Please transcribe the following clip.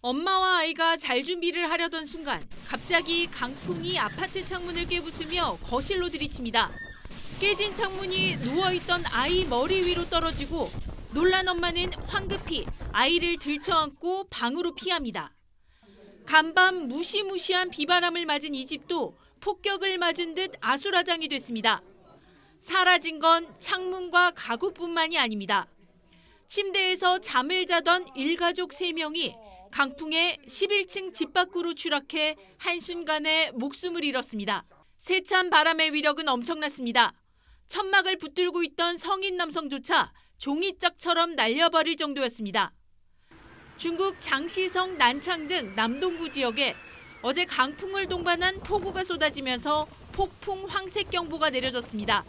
엄마와 아이가 잘 준비를 하려던 순간 갑자기 강풍이 아파트 창문을 깨부수며 거실로 들이칩니다. 깨진 창문이 누워있던 아이 머리 위로 떨어지고 놀란 엄마는 황급히 아이를 들쳐안고 방으로 피합니다. 간밤 무시무시한 비바람을 맞은 이 집도 폭격을 맞은 듯 아수라장이 됐습니다. 사라진 건 창문과 가구뿐만이 아닙니다. 침대에서 잠을 자던 일가족 3명이 강풍에 11층 집 밖으로 추락해 한순간에 목숨을 잃었습니다. 세찬 바람의 위력은 엄청났습니다. 천막을 붙들고 있던 성인 남성조차 종이짝처럼 날려버릴 정도였습니다. 중국 장시성, 난창 등 남동부 지역에 어제 강풍을 동반한 폭우가 쏟아지면서 폭풍 황색 경보가 내려졌습니다.